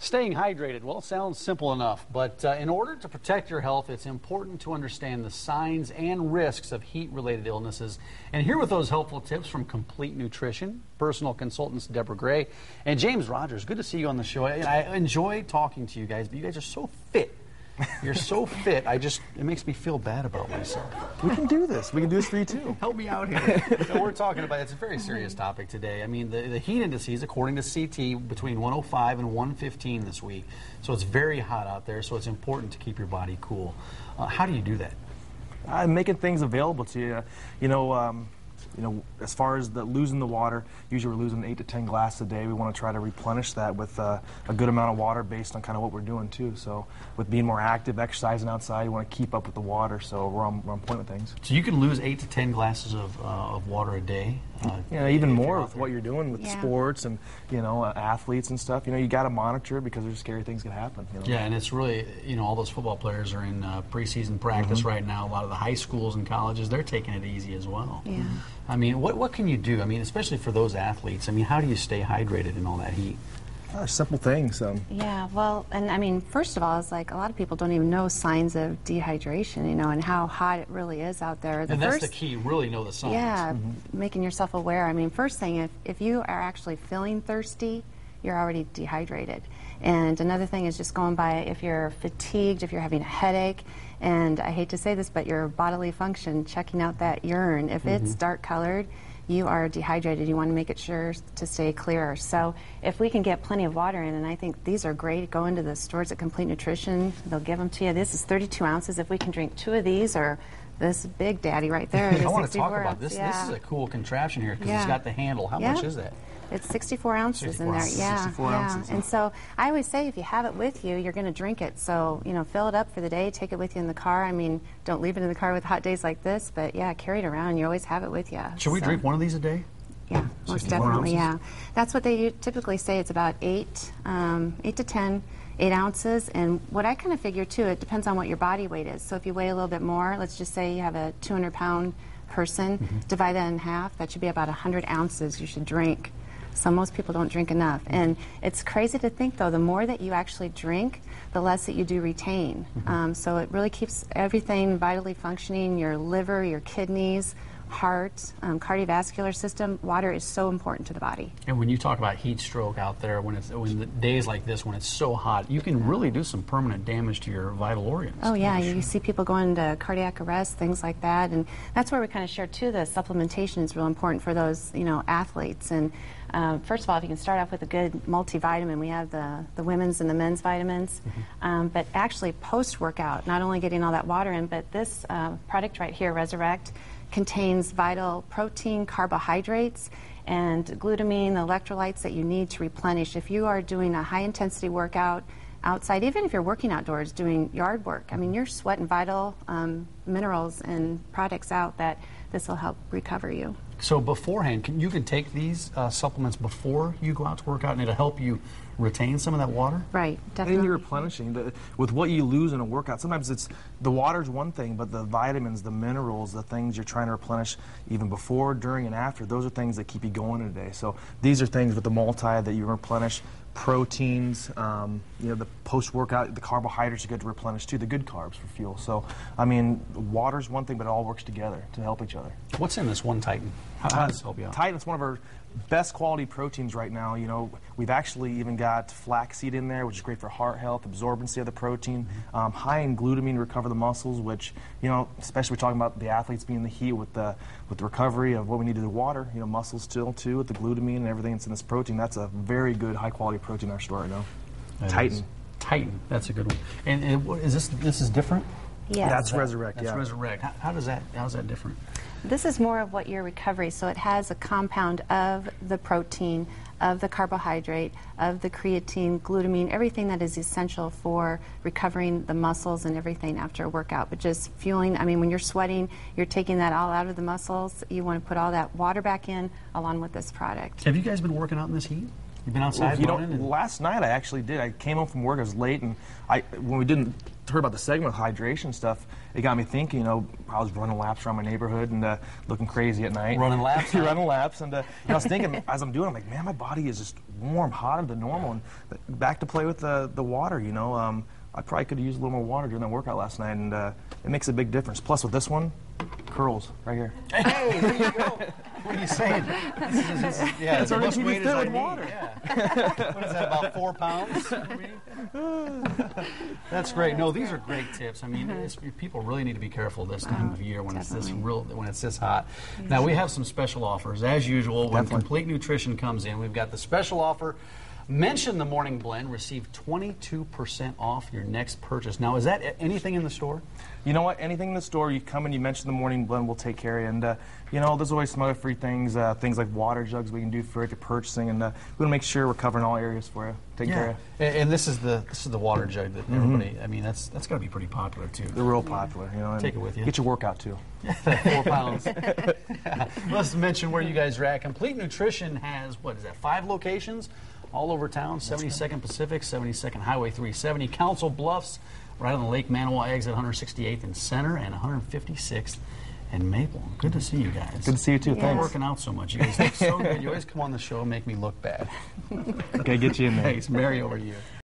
Staying hydrated, well, it sounds simple enough, but in order to protect your health, it's important to understand the signs and risks of heat-related illnesses. And here with those helpful tips from Complete Nutrition, personal consultants Deborah Gray and James Rogers. Good to see you on the show. I enjoy talking to you guys, but you guys are so fit. You're so fit. It makes me feel bad about myself. We can do this. We can do this for you too. Help me out here. So we're talking about, it's a very serious topic today. I mean, the heat indices, according to CT, between 105 and 115 this week. So it's very hot out there, so it's important to keep your body cool. How do you do that? Making things available to you. As far as losing the water, usually we're losing 8 to 10 glasses a day. We want to try to replenish that with a good amount of water based on kind of what we're doing too. So with being more active, exercising outside, you want to keep up with the water. So we're on point with things. So you can lose 8 to 10 glasses of water a day. Even more with what you're doing with sports and athletes and stuff. You got to monitor it because there's scary things can happen. Yeah, and it's really all those football players are in preseason practice right now. A lot of the high schools and colleges, they're taking it easy as well. Yeah. I mean, what can you do? I mean, especially for those athletes. I mean, how do you stay hydrated in all that heat? Simple things. Yeah, well, and I mean, first of all, it's like a lot of people don't even know signs of dehydration, and how hot it really is out there. And that's the key, really know the signs. Yeah, making yourself aware. I mean, first thing, if you are actually feeling thirsty, you're already dehydrated. And another thing is just going by if you're fatigued, if you're having a headache, and I hate to say this, but your bodily function, checking out that urine, if it's dark colored, you are dehydrated. You want to make it sure to stay clear. So if we can get plenty of water in, and I think these are great, go into the stores at Complete Nutrition, they'll give them to you. This is 32 ounces. If we can drink 2 of these, or this big daddy right there. I want to talk about this. Yeah. This is a cool contraption here because it's got the handle. How much is that? It's 64 ounces in there. Yeah, 64 ounces. And so I always say if you have it with you, you're going to drink it. So, fill it up for the day, take it with you in the car. I mean, don't leave it in the car with hot days like this, but yeah, carry it around. You always have it with you. Should we drink one of these a day? Yeah, most definitely, yeah. That's what they typically say. It's about 8 to 10, 8 ounces. And what I kind of figure, too, it depends on what your body weight is. So if you weigh a little bit more, let's just say you have a 200-pound person, divide that in half, that should be about 100 ounces you should drink. So most people don't drink enough. And it's crazy to think, though, the more that you actually drink, the less that you do retain. So it really keeps everything vitally functioning, your liver, your kidneys, heart, cardiovascular system. Water is so important to the body. And when you talk about heat stroke out there, when the days like this, when it's so hot, you can really do some permanent damage to your vital organs. Oh yeah, you see people go into cardiac arrest, things like that, and that's where we kind of share too. The supplementation is real important for those athletes. And first of all, if you can start off with a good multivitamin, we have the women's and the men's vitamins. But actually post-workout, not only getting all that water in, but this product right here, Resurrect, contains vital protein, carbohydrates, and glutamine, the electrolytes that you need to replenish. If you are doing a high-intensity workout outside, even if you're working outdoors doing yard work, I mean, you're sweating vital minerals and products out that this will help recover you. So beforehand, you can take these supplements before you go out to work out, and it'll help you retain some of that water? Right, definitely. And you're replenishing. With what you lose in a workout, sometimes it's the water's one thing, but the vitamins, the minerals, the things you're trying to replenish even before, during, and after, those are things that keep you going in a day. So these are things with the multi that you replenish. Proteins, the post-workout, the carbohydrates you get to replenish too, the good carbs for fuel. So, I mean, water's one thing, but it all works together to help each other. What's in this one Titan? How does this help you out? Titan's one of our best quality proteins right now. We've actually even got flaxseed in there, which is great for heart health, absorbency of the protein. High in glutamine to recover the muscles, which, especially we're talking about the athletes being in the heat with the recovery of what we need to do water, muscles still too, with the glutamine and everything that's in this protein. That's a very good high quality protein in our store right now. Titan. Titan, that's a good one. And this is different? Yes. That's Resurrect. That's Resurrect. How's that different? This is more of what your recovery, so it has a compound of the protein, of the carbohydrate, of the creatine, glutamine, everything that is essential for recovering the muscles and everything after a workout. But just fueling, I mean, when you're sweating, you're taking that all out of the muscles. You want to put all that water back in along with this product. Have you guys been working out in this heat? You've been outside running? Last night I actually did. I came home from work, I was late, and when we didn't heard about the segment with hydration stuff, it got me thinking, I was running laps around my neighborhood and looking crazy at night. Running laps? Running laps, and I was thinking, as I'm doing, I'm like, man, my body is just warm, hotter than normal, and back to play with the water, I probably could have used a little more water during that workout last night, and it makes a big difference. Plus, with this one, curls right here. Hey, there you go. What are you saying? It's already keep you fit with water. Yeah. What is that, about 4 pounds? That's great. No, these are great tips. I mean, people really need to be careful this time of year when it's this hot. Now, we have some special offers. As usual, when Complete Nutrition comes in, we've got the special offer. Mention the Morning Blend, receive 22% off your next purchase. Now, is that anything in the store? You know what? Anything in the store, you come and you mention the Morning Blend, we'll take care of you. And, there's always some other free things, things like water jugs we can do for if you're purchasing. And we want to make sure we're covering all areas for you. Take care of you. And this is the water jug that everybody, I mean, that's got to be pretty popular, too. They're real popular. Take it with you. Get your workout, too. 4 pounds. Let's mention where you guys are at. Complete Nutrition has, 5 locations? All over town, 72nd Pacific, 72nd Highway 370, Council Bluffs, right on the Lake Manawa exit, 168th and Center, and 156th and Maple. Good to see you guys. Good to see you too. Thanks. You're working out so much. You guys look so good. You always come on the show and make me look bad. Okay, get you in there. Thanks. Mary, over to you.